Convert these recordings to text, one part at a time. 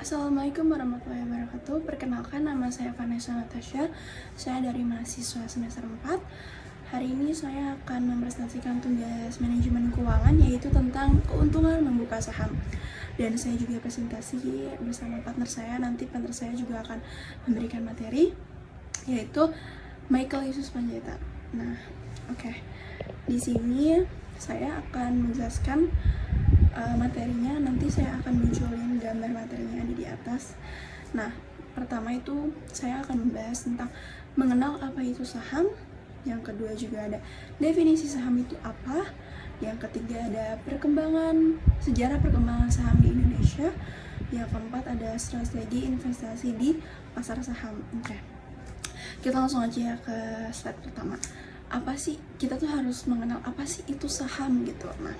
Assalamualaikum warahmatullahi wabarakatuh. Perkenalkan, nama saya Vanessa Natasha. Saya dari mahasiswa semester 4. Hari ini saya akan mempresentasikan tugas manajemen keuangan, yaitu tentang keuntungan membuka saham. Dan saya juga presentasi bersama partner saya. Nanti partner saya juga akan memberikan materi, yaitu Michael Yesus Panjaitan. Nah, oke. Di sini saya akan menjelaskan materinya. Nanti saya akan munculin gambar materinya ada di atas. Nah, pertama itu saya akan membahas tentang mengenal apa itu saham. Yang kedua juga ada definisi saham itu apa. Yang ketiga ada sejarah perkembangan saham di Indonesia. Yang keempat ada strategi investasi di pasar saham. Oke. Kita langsung aja ke slide pertama. Apa sih, kita tuh harus mengenal apa sih itu saham gitu. Nah,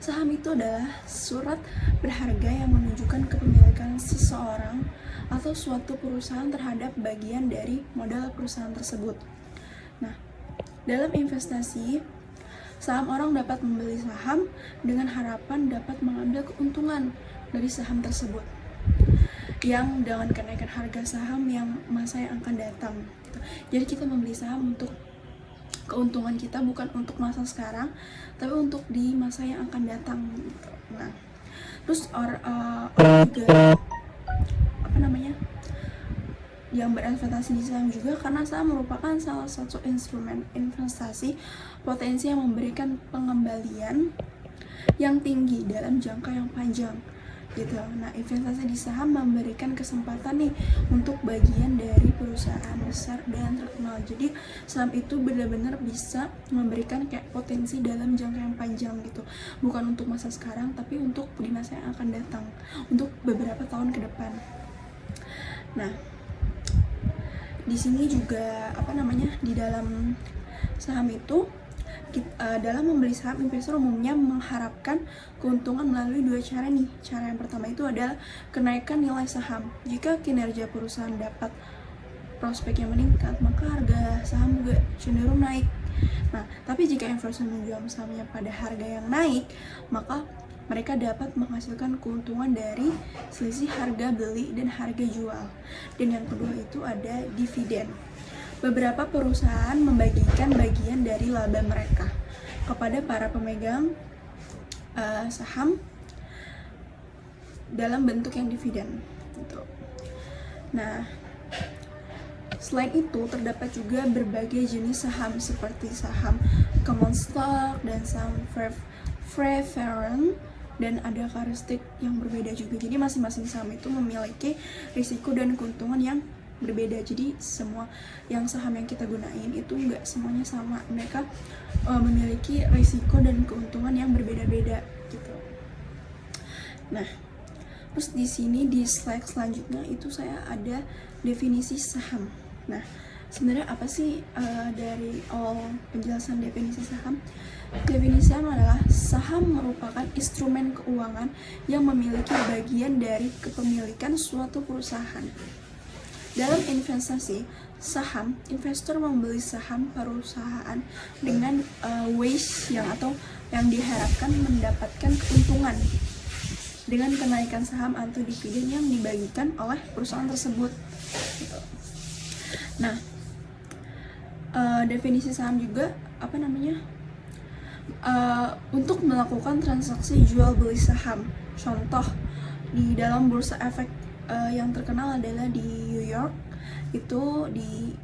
saham itu adalah surat berharga yang menunjukkan kepemilikan seseorang atau suatu perusahaan terhadap bagian dari modal perusahaan tersebut. Nah, dalam investasi, saham orang dapat membeli saham dengan harapan dapat mengambil keuntungan dari saham tersebut yang dengan kenaikan harga saham yang masa yang akan datang. Jadi kita membeli saham untuk keuntungan kita, bukan untuk masa sekarang, tapi untuk di masa yang akan datang gitu. Nah, terus orang juga yang berinvestasi di saham juga karena saham merupakan salah satu instrumen investasi potensi yang memberikan pengembalian yang tinggi dalam jangka yang panjang gitu. Nah, investasi di saham memberikan kesempatan nih untuk bagian dari perusahaan besar dan terkenal. Jadi saham itu benar-benar bisa memberikan kayak potensi dalam jangka yang panjang gitu. Bukan untuk masa sekarang, tapi untuk di masa yang akan datang, untuk beberapa tahun ke depan. Nah, di sini juga di dalam saham itu dalam membeli saham, investor umumnya mengharapkan keuntungan melalui dua cara nih. Cara yang pertama itu adalah kenaikan nilai saham. Jika kinerja perusahaan dapat prospek yang meningkat, maka harga saham juga cenderung naik. Nah, tapi jika investor menjual sahamnya pada harga yang naik, maka mereka dapat menghasilkan keuntungan dari selisih harga beli dan harga jual. Dan yang kedua itu ada dividen. Beberapa perusahaan membagikan bagian dari laba mereka kepada para pemegang saham dalam bentuk yang dividen gitu. Nah, selain itu terdapat juga berbagai jenis saham seperti saham common stock dan saham preference, dan ada karakteristik yang berbeda juga. Jadi masing-masing saham itu memiliki risiko dan keuntungan yang berbeda. Jadi semua yang saham yang kita gunain itu nggak semuanya sama, mereka memiliki risiko dan keuntungan yang berbeda-beda gitu. Nah, terus di sini di slide selanjutnya itu saya ada definisi saham. Nah, sebenarnya apa sih dari penjelasan definisi saham? Definisi saham adalah saham merupakan instrumen keuangan yang memiliki bagian dari kepemilikan suatu perusahaan. Dalam investasi saham, investor membeli saham perusahaan dengan yang diharapkan mendapatkan keuntungan dengan kenaikan saham atau dividen yang dibagikan oleh perusahaan tersebut. Nah, definisi saham juga untuk melakukan transaksi jual beli saham. Contoh di dalam bursa efek yang terkenal adalah di New York, itu di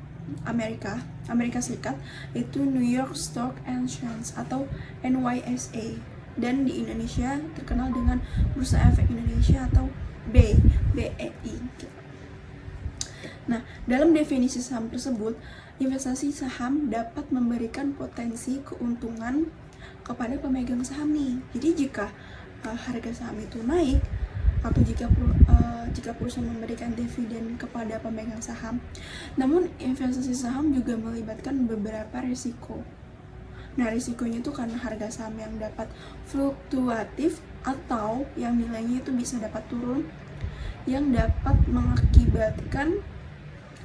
Amerika Serikat, itu New York Stock Exchange atau NYSE, dan di Indonesia terkenal dengan Bursa Efek Indonesia atau BEI. Nah, dalam definisi saham tersebut, investasi saham dapat memberikan potensi keuntungan kepada pemegang saham nih. Jadi jika harga saham itu naik, atau jika perusahaan memberikan dividen kepada pemegang saham. Namun investasi saham juga melibatkan beberapa risiko. Nah, risikonya itu karena harga saham yang dapat fluktuatif atau yang nilainya itu bisa dapat turun, yang dapat mengakibatkan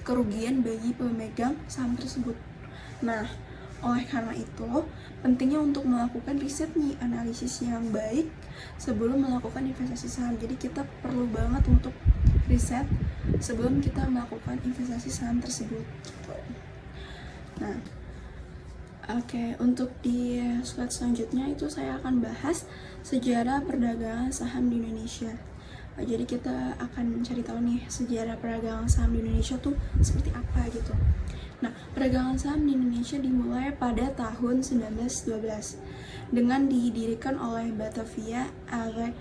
kerugian bagi pemegang saham tersebut. Nah, oleh karena itu, pentingnya untuk melakukan riset nih, analisis yang baik sebelum melakukan investasi saham. Jadi kita perlu banget untuk riset sebelum kita melakukan investasi saham tersebut gitu. Nah, oke, untuk di slide selanjutnya itu saya akan bahas sejarah perdagangan saham di Indonesia. Jadi kita akan cari tahu nih sejarah perdagangan saham di Indonesia tuh seperti apa gitu. Nah, perdagangan saham di Indonesia dimulai pada tahun 1912 dengan didirikan oleh Batavia Efek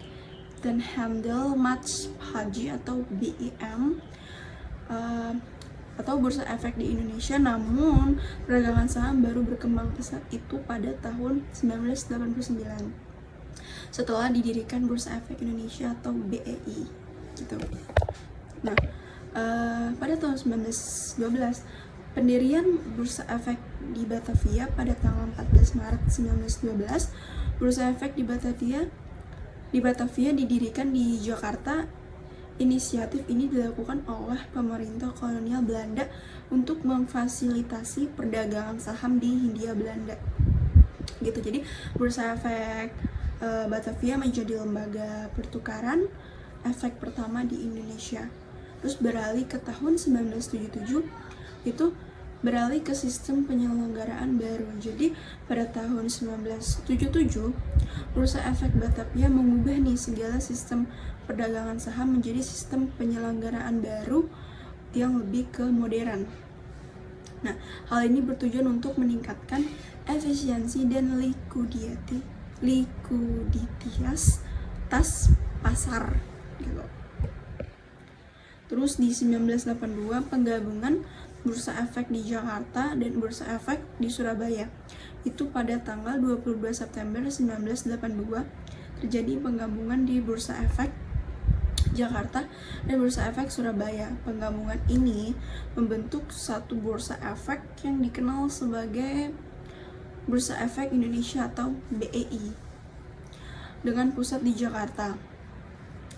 dan Handel Match-Haji atau BEM atau Bursa Efek di Indonesia. Namun perdagangan saham baru berkembang pesat itu pada tahun 1989 setelah didirikan Bursa Efek Indonesia atau BEI gitu. Nah, pada tahun 1912 pendirian Bursa Efek di Batavia pada tanggal 14 Maret 1912, Bursa Efek di Batavia didirikan di Jakarta. Inisiatif ini dilakukan oleh pemerintah kolonial Belanda untuk memfasilitasi perdagangan saham di Hindia Belanda. Gitu. Jadi Bursa Efek Batavia menjadi lembaga pertukaran efek pertama di Indonesia. Terus beralih ke tahun 1977 itu beralih ke sistem penyelenggaraan baru. Jadi pada tahun 1977 Bursa Efek Batavia mengubah nih segala sistem perdagangan saham menjadi sistem penyelenggaraan baru yang lebih ke modern. Nah, hal ini bertujuan untuk meningkatkan efisiensi dan likuiditas pasar gitu. Terus di 1982 penggabungan Bursa Efek di Jakarta dan Bursa Efek di Surabaya. Itu pada tanggal 22 September 1982 terjadi penggabungan di Bursa Efek Jakarta dan Bursa Efek Surabaya. Penggabungan ini membentuk satu Bursa Efek yang dikenal sebagai Bursa Efek Indonesia atau BEI dengan pusat di Jakarta.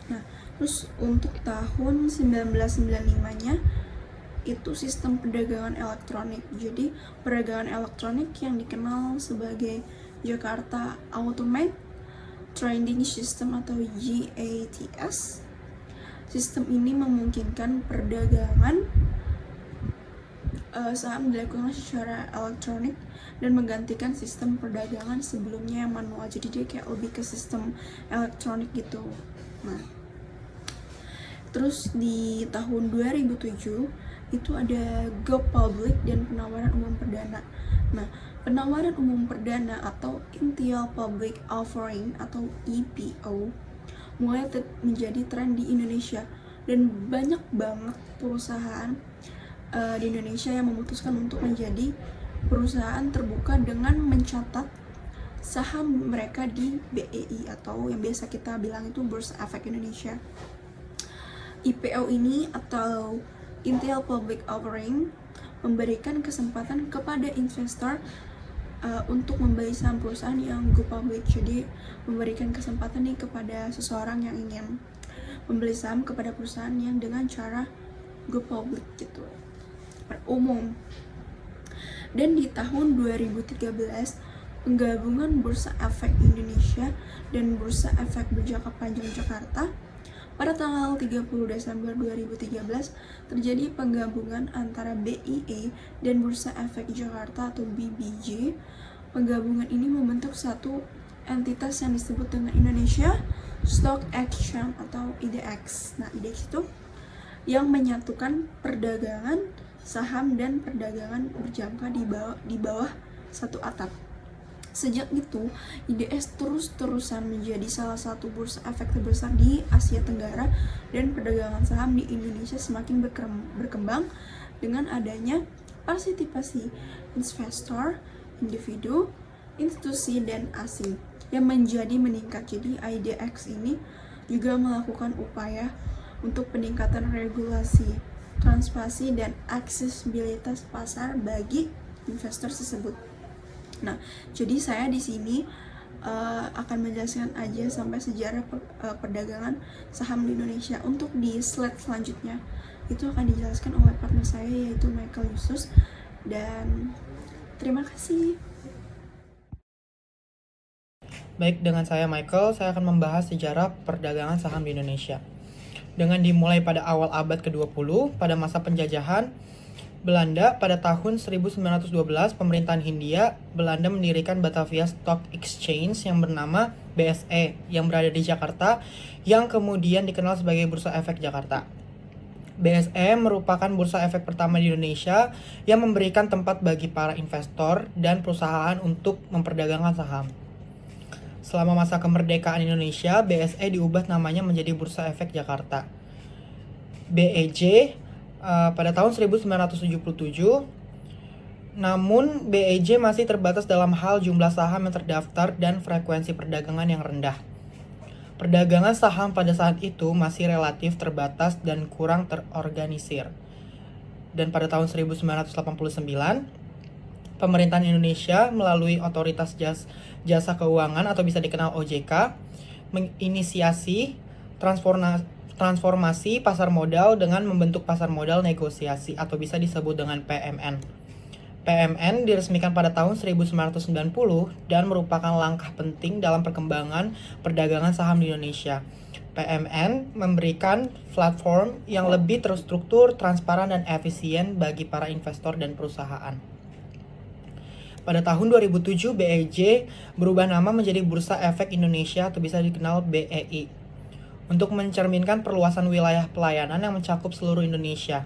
Nah, terus untuk tahun 1995-nya itu sistem perdagangan elektronik. Jadi perdagangan elektronik yang dikenal sebagai Jakarta Automated Trading System atau GATS. Sistem ini memungkinkan perdagangan saham dilakukan secara elektronik dan menggantikan sistem perdagangan sebelumnya yang manual. Jadi dia kayak lebih ke sistem elektronik gitu. Nah, terus di tahun 2007 itu ada go public dan penawaran umum perdana. Nah, penawaran umum perdana atau Initial Public Offering atau IPO mulai menjadi tren di Indonesia dan banyak banget perusahaan di Indonesia yang memutuskan untuk menjadi perusahaan terbuka dengan mencatat saham mereka di BEI atau yang biasa kita bilang itu Bursa Efek Indonesia. IPO ini atau Initial Public Offering memberikan kesempatan kepada investor untuk membeli saham perusahaan yang go public. Jadi memberikan kesempatan nih kepada seseorang yang ingin membeli saham kepada perusahaan yang dengan cara go public gitu, umum. Dan di tahun 2013 penggabungan Bursa Efek Indonesia dan Bursa Efek Berjangka Panjang Jakarta pada tanggal 30 Desember 2013 terjadi penggabungan antara BIE dan Bursa Efek Jakarta atau BBJ. Penggabungan ini membentuk satu entitas yang disebut dengan Indonesia Stock Exchange atau IDX. Nah, IDX itu yang menyatukan perdagangan saham dan perdagangan berjangka di bawah satu atap. Sejak itu, IDX terus-terusan menjadi salah satu bursa efek terbesar di Asia Tenggara dan perdagangan saham di Indonesia semakin berkembang dengan adanya partisipasi investor, individu, institusi, dan asing yang menjadi meningkat. Jadi IDX ini juga melakukan upaya untuk peningkatan regulasi, transparansi, dan aksesibilitas pasar bagi investor tersebut. Nah, jadi saya di sini akan menjelaskan aja sampai sejarah perdagangan saham di Indonesia. Untuk di slide selanjutnya itu akan dijelaskan oleh partner saya yaitu Michael Yusus. Dan terima kasih. Baik, dengan saya Michael, saya akan membahas sejarah perdagangan saham di Indonesia. dengan dimulai pada awal abad ke-20 pada masa penjajahan Belanda. Pada tahun 1912, pemerintahan Hindia Belanda mendirikan Batavia Stock Exchange yang bernama BSE yang berada di Jakarta, yang kemudian dikenal sebagai Bursa Efek Jakarta. BSE merupakan bursa efek pertama di Indonesia yang memberikan tempat bagi para investor dan perusahaan untuk memperdagangkan saham. Selama masa kemerdekaan Indonesia, BSE diubah namanya menjadi Bursa Efek Jakarta. BEJ pada tahun 1977, namun BEJ masih terbatas dalam hal jumlah saham yang terdaftar dan frekuensi perdagangan yang rendah. Perdagangan saham pada saat itu masih relatif terbatas dan kurang terorganisir. Dan pada tahun 1989, pemerintahan Indonesia melalui Otoritas Jasa Keuangan atau bisa dikenal OJK menginisiasi transformasi pasar modal dengan membentuk pasar modal negosiasi atau bisa disebut dengan PMN. PMN diresmikan pada tahun 1990 dan merupakan langkah penting dalam perkembangan perdagangan saham di Indonesia. PMN memberikan platform yang lebih terstruktur, transparan, dan efisien bagi para investor dan perusahaan. Pada tahun 2007, BEJ berubah nama menjadi Bursa Efek Indonesia atau bisa dikenal BEI untuk mencerminkan perluasan wilayah pelayanan yang mencakup seluruh Indonesia.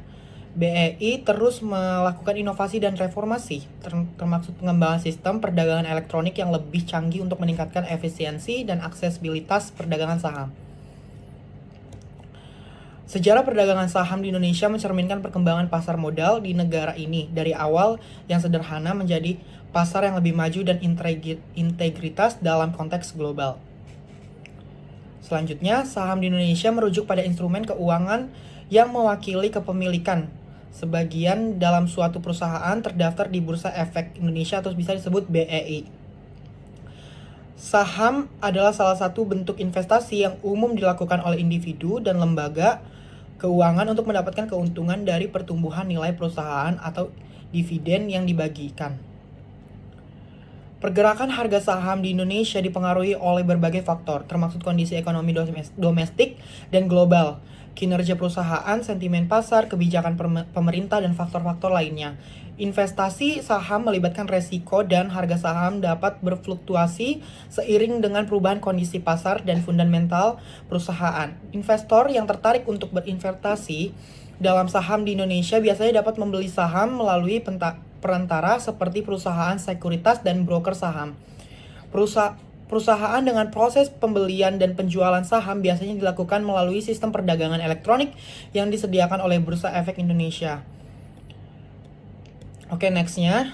BEI terus melakukan inovasi dan reformasi, termasuk pengembangan sistem perdagangan elektronik yang lebih canggih untuk meningkatkan efisiensi dan aksesibilitas perdagangan saham. Sejarah perdagangan saham di Indonesia mencerminkan perkembangan pasar modal di negara ini dari awal yang sederhana menjadi pasar yang lebih maju dan integritas dalam konteks global. Selanjutnya, saham di Indonesia merujuk pada instrumen keuangan yang mewakili kepemilikan sebagian dalam suatu perusahaan terdaftar di Bursa Efek Indonesia atau bisa disebut BEI. Saham adalah salah satu bentuk investasi yang umum dilakukan oleh individu dan lembaga keuangan untuk mendapatkan keuntungan dari pertumbuhan nilai perusahaan atau dividen yang dibagikan. Pergerakan harga saham di Indonesia dipengaruhi oleh berbagai faktor, termasuk kondisi ekonomi domestik dan global, kinerja perusahaan, sentimen pasar, kebijakan pemerintah, dan faktor-faktor lainnya. Investasi saham melibatkan resiko dan harga saham dapat berfluktuasi seiring dengan perubahan kondisi pasar dan fundamental perusahaan. Investor yang tertarik untuk berinvestasi dalam saham di Indonesia biasanya dapat membeli saham melalui perantara seperti perusahaan sekuritas dan broker saham. Perusahaan dengan proses pembelian dan penjualan saham biasanya dilakukan melalui sistem perdagangan elektronik yang disediakan oleh Bursa Efek Indonesia. Oke, nextnya.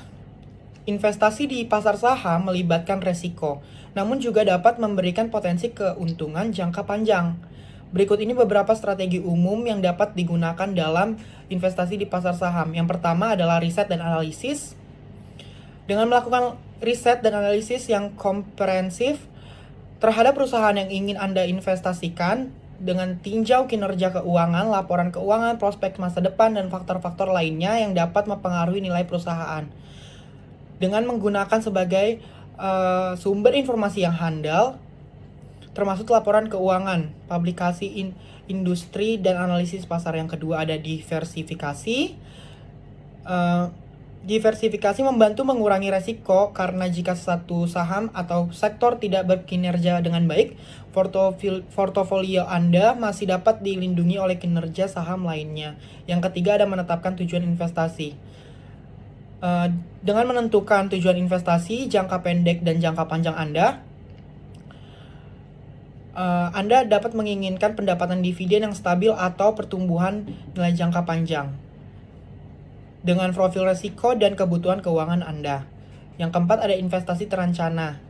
Investasi di pasar saham melibatkan resiko, namun juga dapat memberikan potensi keuntungan jangka panjang. Berikut ini beberapa strategi umum yang dapat digunakan dalam investasi di pasar saham. Yang pertama adalah riset dan analisis. Dengan melakukan riset dan analisis yang komprehensif terhadap perusahaan yang ingin Anda investasikan, dengan tinjau kinerja keuangan, laporan keuangan, prospek masa depan, dan faktor-faktor lainnya yang dapat mempengaruhi nilai perusahaan. Dengan menggunakan sebagai sumber informasi yang handal, termasuk laporan keuangan, publikasi industri, dan analisis pasar. Yang kedua ada diversifikasi. Diversifikasi membantu mengurangi resiko karena jika satu saham atau sektor tidak berkinerja dengan baik, portofolio Anda masih dapat dilindungi oleh kinerja saham lainnya. Yang ketiga ada menetapkan tujuan investasi. Dengan menentukan tujuan investasi jangka pendek dan jangka panjang Anda dapat menginginkan pendapatan dividen yang stabil atau pertumbuhan nilai jangka panjang dengan profil resiko dan kebutuhan keuangan Anda. Yang keempat ada investasi terencana.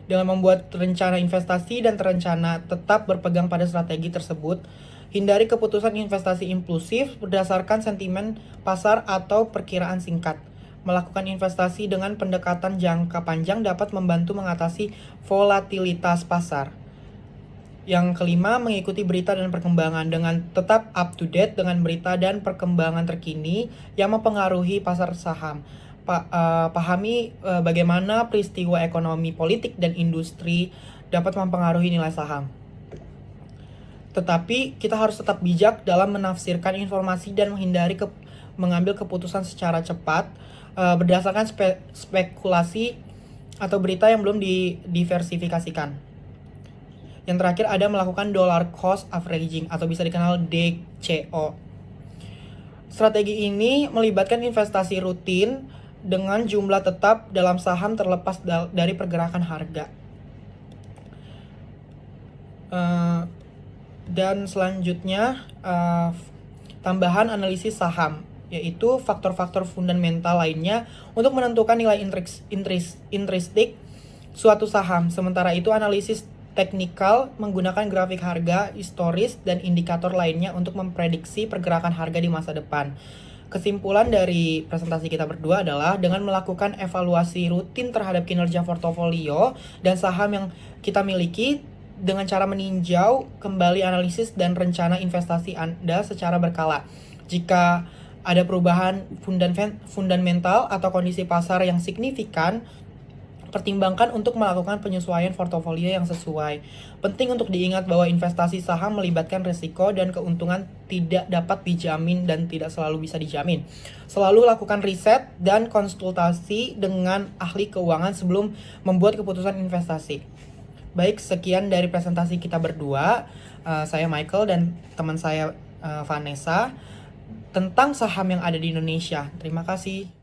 Dengan membuat rencana investasi dan terencana tetap berpegang pada strategi tersebut, hindari keputusan investasi impulsif berdasarkan sentimen pasar atau perkiraan singkat. Melakukan investasi dengan pendekatan jangka panjang dapat membantu mengatasi volatilitas pasar. Yang kelima, mengikuti berita dan perkembangan dengan tetap up to date dengan berita dan perkembangan terkini yang mempengaruhi pasar saham. Pahami bagaimana peristiwa ekonomi, politik, dan industri dapat mempengaruhi nilai saham. Tetapi kita harus tetap bijak dalam menafsirkan informasi dan menghindari mengambil keputusan secara cepat berdasarkan spekulasi atau berita yang belum diversifikasikan. Yang terakhir ada melakukan dollar cost averaging atau bisa dikenal DCO. Strategi ini melibatkan investasi rutin dengan jumlah tetap dalam saham terlepas dari pergerakan harga. Dan selanjutnya tambahan analisis saham, yaitu faktor-faktor fundamental lainnya untuk menentukan nilai intrinsic suatu saham. Sementara itu analisis teknikal menggunakan grafik harga, historis, dan indikator lainnya untuk memprediksi pergerakan harga di masa depan. Kesimpulan dari presentasi kita berdua adalah dengan melakukan evaluasi rutin terhadap kinerja portofolio dan saham yang kita miliki dengan cara meninjau kembali analisis dan rencana investasi Anda secara berkala. Jika ada perubahan fundamental atau kondisi pasar yang signifikan, pertimbangkan untuk melakukan penyesuaian portofolio yang sesuai. Penting untuk diingat bahwa investasi saham melibatkan risiko dan keuntungan tidak dapat dijamin dan tidak selalu bisa dijamin. Selalu lakukan riset dan konsultasi dengan ahli keuangan sebelum membuat keputusan investasi. Baik, sekian dari presentasi kita berdua. Saya Michael dan teman saya Vanessa tentang saham yang ada di Indonesia. Terima kasih.